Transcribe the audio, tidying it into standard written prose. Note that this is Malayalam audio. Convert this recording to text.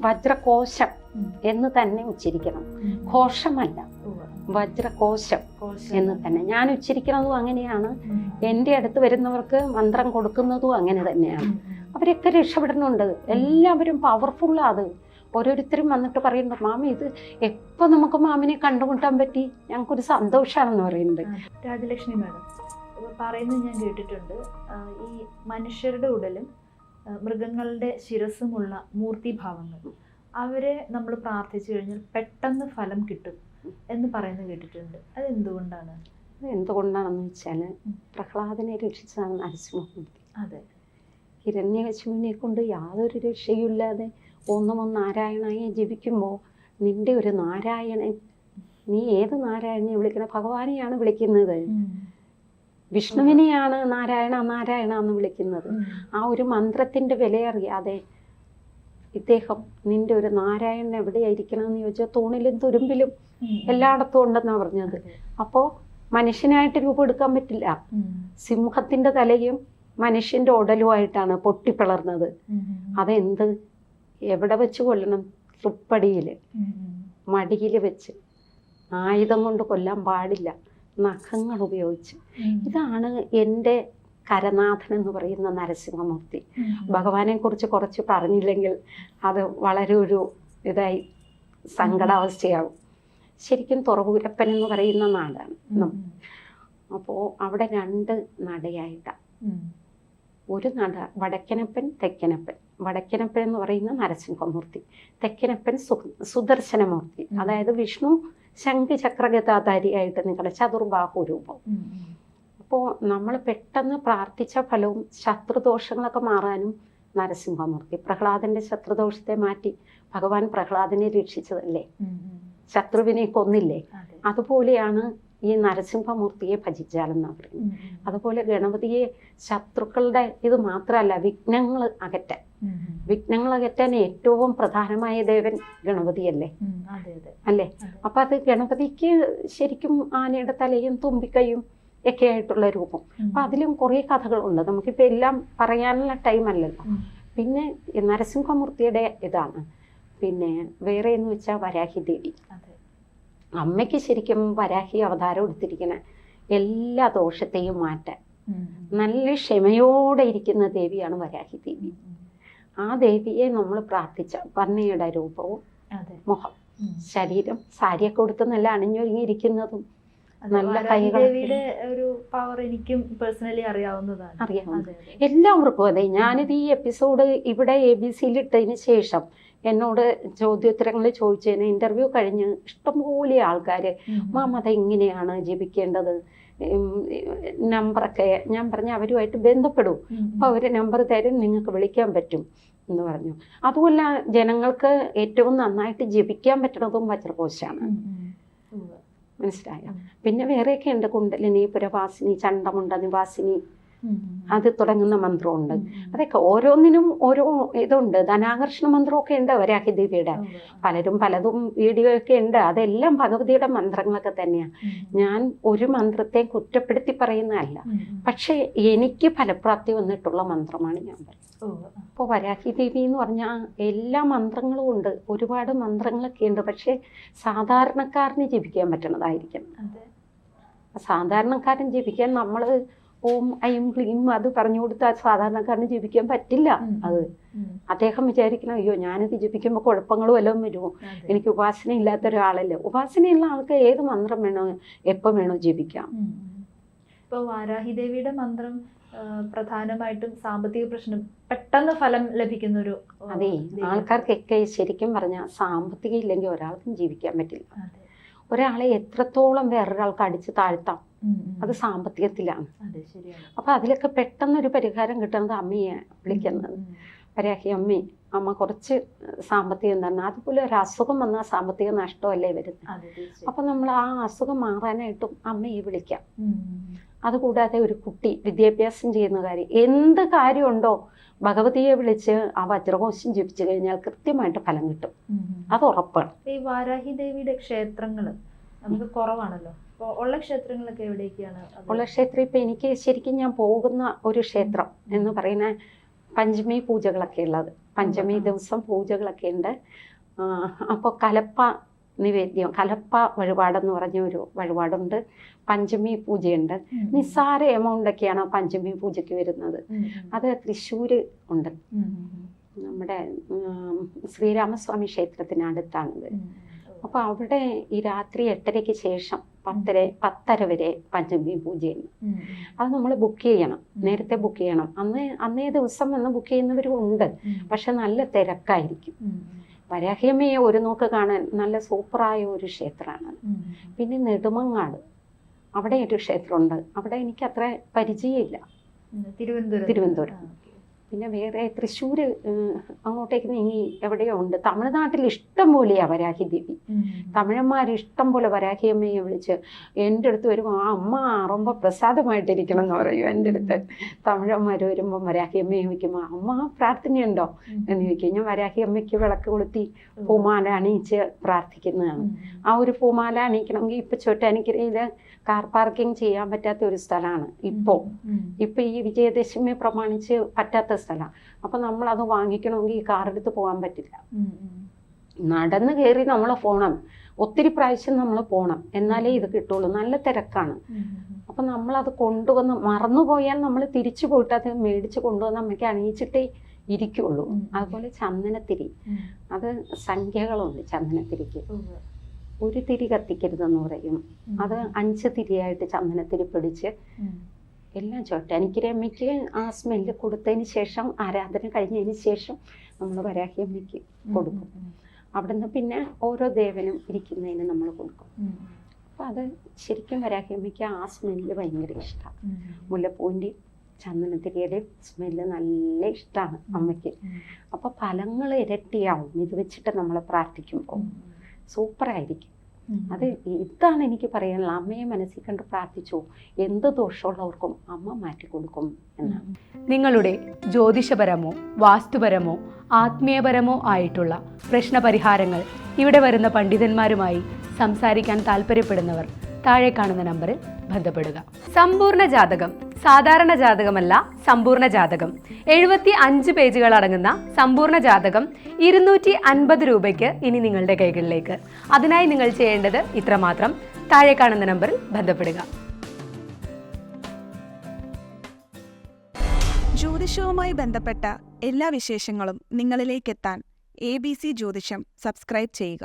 വജ്രകോശം എന്ന് തന്നെ ഉച്ചരിക്കണം, കോശമല്ല, വജ്രകോശം എന്ന് തന്നെ. ഞാൻ ഉച്ചരിക്കുന്നതും അങ്ങനെയാണ്, എൻ്റെ അടുത്ത് വരുന്നവർക്ക് മന്ത്രം കൊടുക്കുന്നതും അങ്ങനെ തന്നെയാണ്. അവരൊക്കെ രക്ഷപ്പെടുന്നുണ്ട്, എല്ലാവരും പവർഫുള്ളാണ്. അത് ഓരോരുത്തരും വന്നിട്ട് പറയുന്നുണ്ട്, മാമി ഇത് എപ്പോൾ നമുക്ക് മാമിനെ കണ്ടുമുട്ടാൻ പറ്റി, ഞങ്ങൾക്കൊരു സന്തോഷമാണെന്ന് പറയുന്നുണ്ട്. രാജലക്ഷ്മി മാഡം പറയുന്നത് ഞാൻ കേട്ടിട്ടുണ്ട്, ഈ മനുഷ്യരുടെ ഉടലും മൃഗങ്ങളുടെ ശിരസുമുള്ള മൂർത്തിഭാവങ്ങൾ അവരെ നമ്മൾ പ്രാർത്ഥിച്ചു കഴിഞ്ഞാൽ പെട്ടെന്ന് ഫലം കിട്ടും എന്ന് പറയുന്നത് കേട്ടിട്ടുണ്ട്. അത് എന്തുകൊണ്ടാണ്? എന്തുകൊണ്ടാണെന്ന് വെച്ചാൽ പ്രഹ്ലാദനെ രക്ഷിച്ചതാണ് നരസിംഹമൂർത്തി. അതെ, ഹിരണ്യകശിപുവിനെ കൊണ്ട് യാതൊരു രക്ഷയുമില്ലാതെ ഒന്നും നാരായണായി ജീവിക്കുമ്പോൾ നിന്റെ ഒരു നാരായണൻ, നീ ഏത് നാരായണനെ വിളിക്കണം? ഭഗവാനെയാണ് വിളിക്കുന്നത്, വിഷ്ണുവിനെയാണ് നാരായണ നാരായണ എന്ന് വിളിക്കുന്നത്. ആ ഒരു മന്ത്രത്തിൻ്റെ വിലയറിയാതെ ഇദ്ദേഹം നിന്റെ ഒരു നാരായണൻ എവിടെയായിരിക്കണം എന്ന് ചോദിച്ചാൽ തൂണിലും തുരുമ്പിലും എല്ലായിടത്തും ഉണ്ടെന്നാണ് പറഞ്ഞത്. അപ്പോൾ മനുഷ്യനായിട്ട് രൂപം എടുക്കാൻ പറ്റില്ല. സിംഹത്തിൻ്റെ തലയും മനുഷ്യൻ്റെ ഉടലുമായിട്ടാണ് പൊട്ടിപ്പിളർന്നത്. അതെന്ത് എവിടെ വെച്ച് കൊല്ലണം? തൃപ്പടിയിൽ, മടിയിൽ വെച്ച്. ആയുധം കൊണ്ട് കൊല്ലാൻ പാടില്ല, നഖങ്ങൾ ഉപയോഗിച്ച്. ഇതാണ് എൻ്റെ കരനാഥൻ എന്ന് പറയുന്ന നരസിംഹമൂർത്തി. ഭഗവാനെ കുറിച്ച് കുറച്ച് പറഞ്ഞില്ലെങ്കിൽ അത് വളരെ ഒരു ഇതായി സങ്കടാവസ്ഥയാവും. ശരിക്കും തുറവൂരപ്പൻ എന്ന് പറയുന്ന നാടാണ്. അപ്പോൾ അവിടെ 2 നടയായിട്ടാണ്. ഒരു നട വടക്കനപ്പൻ, തെക്കനപ്പൻ. വടക്കനപ്പൻ എന്ന് പറയുന്ന നരസിംഹമൂർത്തി, തെക്കനപ്പൻ സുദർശനമൂർത്തി, അതായത് വിഷ്ണു ശംഖ് ചക്രഗതാധാരിയായിട്ട് നിങ്ങളുടെ ചതുർബാഹു രൂപം. അപ്പോൾ നമ്മൾ പെട്ടെന്ന് പ്രാർത്ഥിച്ച ഫലവും ശത്രുദോഷങ്ങളൊക്കെ മാറാനും നരസിംഹമൂർത്തി. പ്രഹ്ലാദന്റെ ശത്രുദോഷത്തെ മാറ്റി ഭഗവാൻ പ്രഹ്ലാദനെ രക്ഷിച്ചതല്ലേ, ശത്രുവിനെ കൊന്നില്ലേ. അതുപോലെയാണ് ഈ നരസിംഹമൂർത്തിയെ ഭജിച്ചാലെന്നാ പറയുന്നത്. അതുപോലെ ഗണപതിയെ ശത്രുക്കളുടെ ഇത് മാത്രമല്ല, വിഘ്നങ്ങൾ അകറ്റാൻ, വിഘ്നങ്ങൾ അകറ്റാൻ ഏറ്റവും പ്രധാനമായ ദേവൻ ഗണപതിയല്ലേ, അല്ലേ? അപ്പൊ അത് ഗണപതിക്ക് ശരിക്കും ആനയുടെ തലയും തുമ്പിക്കൈയും ഒക്കെ ആയിട്ടുള്ള രൂപം. അപ്പൊ അതിലും കുറേ കഥകളുണ്ട്, നമുക്കിപ്പോൾ എല്ലാം പറയാനുള്ള ടൈം അല്ലല്ലോ. പിന്നെ നരസിംഹമൂർത്തിയുടെ ഇതാണ്. പിന്നെ വേറെ എന്ന് വെച്ചാൽ വരാഹി ദേവി. അമ്മയ്ക്ക് ശരിക്കും വരാഹി അവതാരം എടുത്തിരിക്കുന്ന എല്ലാ ദോഷത്തെയും മാറ്റാൻ നല്ല ക്ഷമയോടെ ഇരിക്കുന്ന ദേവിയാണ് വരാഹി ദേവി. ആ ദേവിയെ നമ്മൾ പ്രാർത്ഥിച്ച പന്നിയുടെ രൂപവും മുഖം, ശരീരം, സാരിയൊക്കെ കൊടുത്ത് നല്ല അണിഞ്ഞൊരുങ്ങിയിരിക്കുന്നതും നല്ല ദേവിയുടെ ഒരു പവർ എനിക്കും പേഴ്സണലി അറിയാവുന്നതാണ്. എല്ലാവർക്കും അതെ. ഞാനിത് ഈ എപ്പിസോഡ് ഇവിടെ ABC-യിൽ ഇട്ടതിന് ശേഷം എന്നോട് ചോദ്യോത്തരങ്ങൾ ചോദിച്ചതിന് ഇന്റർവ്യൂ കഴിഞ്ഞ് ഇഷ്ടംപോലെ ആൾക്കാർ മാം അതെങ്ങനെയാണ് ജപിക്കേണ്ടത്, നമ്പറൊക്കെ ഞാൻ പറഞ്ഞ അവരുമായിട്ട് ബന്ധപ്പെടൂ, അപ്പോൾ അവർ നമ്പർ തരും, നിങ്ങൾക്ക് വിളിക്കാൻ പറ്റും എന്ന് പറഞ്ഞു. അതുമല്ല ജനങ്ങൾക്ക് ഏറ്റവും നന്നായിട്ട് ജപിക്കാൻ പറ്റുന്നതും വജ്രകോശാണ്. മനസ്സിലായോ? പിന്നെ വേറെയൊക്കെ ഉണ്ട്, കുണ്ടലിനി, പുരവാസിനി, ചണ്ടമുണ്ട നിവാസിനി, അത് തുടങ്ങുന്ന മന്ത്രമുണ്ട്. അതൊക്കെ ഓരോന്നിനും ഓരോ ഇതുണ്ട്. ധനാകർഷണ മന്ത്രമൊക്കെ ഉണ്ട് വരാഹി ദേവിയുടെ. പലരും പലതും വീഡിയോ ഒക്കെ ഉണ്ട്. അതെല്ലാം ഭഗവതിയുടെ മന്ത്രങ്ങളൊക്കെ തന്നെയാണ്. ഞാൻ ഒരു മന്ത്രത്തെ കുറ്റപ്പെടുത്തി പറയുന്നതല്ല, പക്ഷെ എനിക്ക് ഫലപ്രാപ്തി വന്നിട്ടുള്ള മന്ത്രമാണ് ഞാൻ പറയുന്നത്. അപ്പോൾ വരാഹി ദേവി എന്ന് പറഞ്ഞാൽ എല്ലാ മന്ത്രങ്ങളും ഉണ്ട്, ഒരുപാട് മന്ത്രങ്ങളൊക്കെ ഉണ്ട്. പക്ഷെ സാധാരണക്കാരന് ജപിക്കാൻ പറ്റണതായിരിക്കും. സാധാരണക്കാരൻ ജപിക്കാൻ നമ്മൾ ഓം ഐം ക്ലീം അത് പറഞ്ഞു കൊടുത്താൽ സാധാരണക്കാരന് ജപിക്കാൻ പറ്റില്ല. അത് അദ്ദേഹം വിചാരിക്കണം, അയ്യോ ഞാനിത് ജപിക്കുമ്പോൾ കുഴപ്പങ്ങളും വല്ലതും വരുമോ, എനിക്ക് ഉപാസന ഇല്ലാത്ത ഒരാളല്ലേ. ഉപാസനയുള്ള ആൾക്ക് ഏത് മന്ത്രം വേണോ എപ്പം വേണോ ജപിക്കാം. ഇപ്പോൾ വാരാഹി ദേവിയുടെ മന്ത്രം പ്രധാനമായിട്ടും സാമ്പത്തിക പ്രശ്നം പെട്ടെന്ന് ഫലം ലഭിക്കുന്ന ഒരു. അതെ, ആൾക്കാർക്കൊക്കെ ശരിക്കും പറഞ്ഞാൽ സാമ്പത്തികം ഇല്ലെങ്കിൽ ഒരാൾക്കും ജീവിക്കാൻ പറ്റില്ല. ഒരാളെ എത്രത്തോളം വേറൊരാൾക്ക് അടിച്ച് താഴ്ത്താം, അത് സാമ്പത്തികത്തിലാണ്. അപ്പൊ അതിലൊക്കെ പെട്ടെന്നൊരു പരിഹാരം കിട്ടുന്നത് അമ്മയെ വിളിക്കുന്നത്. വരാഹി അമ്മേ, അമ്മ കുറച്ച് സാമ്പത്തികം തന്നെ. അതുപോലെ ഒരു അസുഖം വന്നാൽ സാമ്പത്തിക നഷ്ടമല്ലേ വരുന്നത്. അപ്പൊ നമ്മൾ ആ അസുഖം മാറാനായിട്ടും അമ്മയെ വിളിക്കാം. അതുകൂടാതെ ഒരു കുട്ടി വിദ്യാഭ്യാസം ചെയ്യുന്ന കാര്യം, എന്ത് കാര്യമുണ്ടോ ഭഗവതിയെ വിളിച്ച് ആ വജ്രകോശം ജപിച്ചു കഴിഞ്ഞാൽ കൃത്യമായിട്ട് ഫലം കിട്ടും. അത് ഉറപ്പാണ്. ഈ വാരാഹി ദേവിയുടെ ക്ഷേത്രങ്ങൾ നമുക്ക് കുറവാണല്ലോ, ഉള്ള ക്ഷേത്രങ്ങളൊക്കെ എവിടേക്കാണ് ഉള്ള ക്ഷേത്രം? ഇപ്പൊ എനിക്ക് ശരിക്കും ഞാൻ പോകുന്ന ഒരു ക്ഷേത്രം എന്ന് പറയുന്ന പഞ്ചമി പൂജകളൊക്കെ ഉള്ളത് പഞ്ചമി ദിവസം പൂജകളൊക്കെ ഉണ്ട്. അപ്പോൾ കലപ്പ നിവേദ്യം, കലപ്പ വഴിപാടെന്ന് പറഞ്ഞ ഒരു വഴിപാടുണ്ട്. പഞ്ചമി പൂജയുണ്ട്. നിസ്സാര എമൗണ്ടൊക്കെയാണ് പഞ്ചമി പൂജയ്ക്ക് വരുന്നത്. അത് തൃശ്ശൂർ ഉണ്ട്, നമ്മുടെ ശ്രീരാമസ്വാമി ക്ഷേത്രത്തിനടുത്താണിത്. അപ്പോൾ അവിടെ ഈ രാത്രി 8:30-ക്ക് ശേഷം 10:30 വരെ പഞ്ചമി പൂജയാണ്. അത് നമ്മൾ ബുക്ക് ചെയ്യണം, നേരത്തെ ബുക്ക് ചെയ്യണം. അന്നേ ദിവസം വന്ന് ബുക്ക് ചെയ്യുന്നവരും ഉണ്ട്, പക്ഷെ നല്ല തിരക്കായിരിക്കും. വരാഹിയമ്മയെ ഒരു നോക്ക് കാണാൻ നല്ല സൂപ്പറായ ഒരു ക്ഷേത്രമാണ്. പിന്നെ നെടുമങ്ങാട് അവിടെ ഒരു ക്ഷേത്രമുണ്ട്. അവിടെ എനിക്ക് അത്ര പരിചയമില്ല, തിരുവനന്തപുരം. പിന്നെ വേറെ തൃശ്ശൂർ അങ്ങോട്ടേക്ക് നീങ്ങി എവിടെയോ ഉണ്ട്. തമിഴ്നാട്ടിൽ ഇഷ്ടം പോലെയാണ് വരാഹി ദേവി. തമിഴന്മാർ ഇഷ്ടം പോലെ വരാഹിയമ്മയെ വിളിച്ച് എൻ്റെ അടുത്ത് വരുമ്പോൾ ആ അമ്മ ரொம்ப പ്രസാദമായിട്ടിരിക്കണം എന്ന് പറയും. എൻ്റെ അടുത്ത് തമിഴന്മാർ വരുമ്പോൾ വരാഹിയമ്മയെ വയ്ക്കുമ്പോൾ അമ്മ പ്രാർത്ഥനയുണ്ടോ എന്ന് ചോദിക്കും. ഞാൻ വരാഹിയമ്മയ്ക്ക് വിളക്ക് കൊളുത്തി പൂമാല അണിയിച്ച് പ്രാർത്ഥിക്കുന്നതാണ്. ആ ഒരു പൂമാല അണിയിക്കണമെങ്കിൽ ഇപ്പം ചോറ്റാനിക്കരയിൽ കാർ പാർക്കിംഗ് ചെയ്യാൻ പറ്റാത്ത ഒരു സ്ഥലമാണ് ഇപ്പൊ ഈ വിജയദശമി പ്രമാണിച്ച് പറ്റാത്ത സ്ഥലം. അപ്പൊ നമ്മൾ അത് വാങ്ങിക്കണമെങ്കിൽ ഈ കാറെടുത്ത് പോകാൻ പറ്റില്ല, നടന്ന് കയറി നമ്മൾ പോകണം. ഒത്തിരി പ്രാവശ്യം നമ്മൾ പോകണം, എന്നാലേ ഇത് കിട്ടുള്ളൂ. നല്ല തിരക്കാണ്. അപ്പൊ നമ്മളത് കൊണ്ടുവന്ന് മറന്നുപോയാൽ നമ്മൾ തിരിച്ചു പോയിട്ട് അത് മേടിച്ച് കൊണ്ടുവന്ന് അമ്മയ്ക്ക് അണിയിച്ചിട്ടേ ഇരിക്കുള്ളൂ. അതുപോലെ ചന്ദനത്തിരി, അത് സംഖ്യകളുണ്ട് ചന്ദനത്തിരിക്ക്. ഒരു തിരി കത്തിക്കരുതെന്ന് പറയും. അത് 5 തിരിയായിട്ട് ചന്ദനത്തിരി പിടിച്ച് എല്ലാം ചോറ്റാനിക്കരമ്മയ്ക്ക് ആ സ്മെല്ല് കൊടുത്തതിന് ശേഷം, ആരാധന കഴിഞ്ഞതിന് ശേഷം നമ്മൾ വരാഹിയമ്മയ്ക്ക് കൊടുക്കും. അവിടുന്ന് പിന്നെ ഓരോ ദേവനും ഇരിക്കുന്നതിന് നമ്മൾ കൊടുക്കും. അപ്പം അത് ശരിക്കും വരാഹിയമ്മയ്ക്ക് ആ സ്മെല്ല് ഭയങ്കര ഇഷ്ടമാണ്. മുല്ലപ്പൂവിൻ്റെ ചന്ദനത്തിരിയുടെയും സ്മെല്ല് നല്ല ഇഷ്ടമാണ് അമ്മയ്ക്ക്. അപ്പോൾ ഫലങ്ങൾ ഇരട്ടിയാവും ഇത് വെച്ചിട്ട് നമ്മൾ പ്രാർത്ഥിക്കുമ്പോൾ. സൂപ്പറായിരിക്കും. അത് ഇതാണ് എനിക്ക് പറയാനുള്ള. അമ്മയെ മനസ്സിൽ കണ്ട് പ്രാർത്ഥിച്ചു, എന്ത് ദോഷമുള്ളവർക്കും അമ്മ മാറ്റിക്കൊടുക്കും എന്നാണ്. നിങ്ങളുടെ ജ്യോതിഷപരമോ വാസ്തുപരമോ ആത്മീയപരമോ ആയിട്ടുള്ള പ്രശ്നപരിഹാരങ്ങൾ ഇവിടെ വരുന്ന പണ്ഡിതന്മാരുമായി സംസാരിക്കാൻ താല്പര്യപ്പെടുന്നവർ താഴെ കാണുന്ന നമ്പറിൽ ബന്ധപ്പെടുക. സമ്പൂർണ്ണ ജാതകം സാധാരണ ജാതകമല്ല, സമ്പൂർണ്ണ ജാതകം 75 പേജുകൾ അടങ്ങുന്ന സമ്പൂർണ്ണ ജാതകം 250 രൂപയ്ക്ക് ഇനി നിങ്ങളുടെ കൈകളിലേക്ക്. അതിനായി നിങ്ങൾ ചെയ്യേണ്ടത് ഇത്രമാത്രം: താഴെ കാണുന്ന നമ്പറിൽ ബന്ധപ്പെടുക. ജ്യോതിഷവുമായി ബന്ധപ്പെട്ട എല്ലാ വിശേഷങ്ങളും നിങ്ങളിലേക്കെത്താൻ ABC ജ്യോതിഷം സബ്സ്ക്രൈബ് ചെയ്യുക.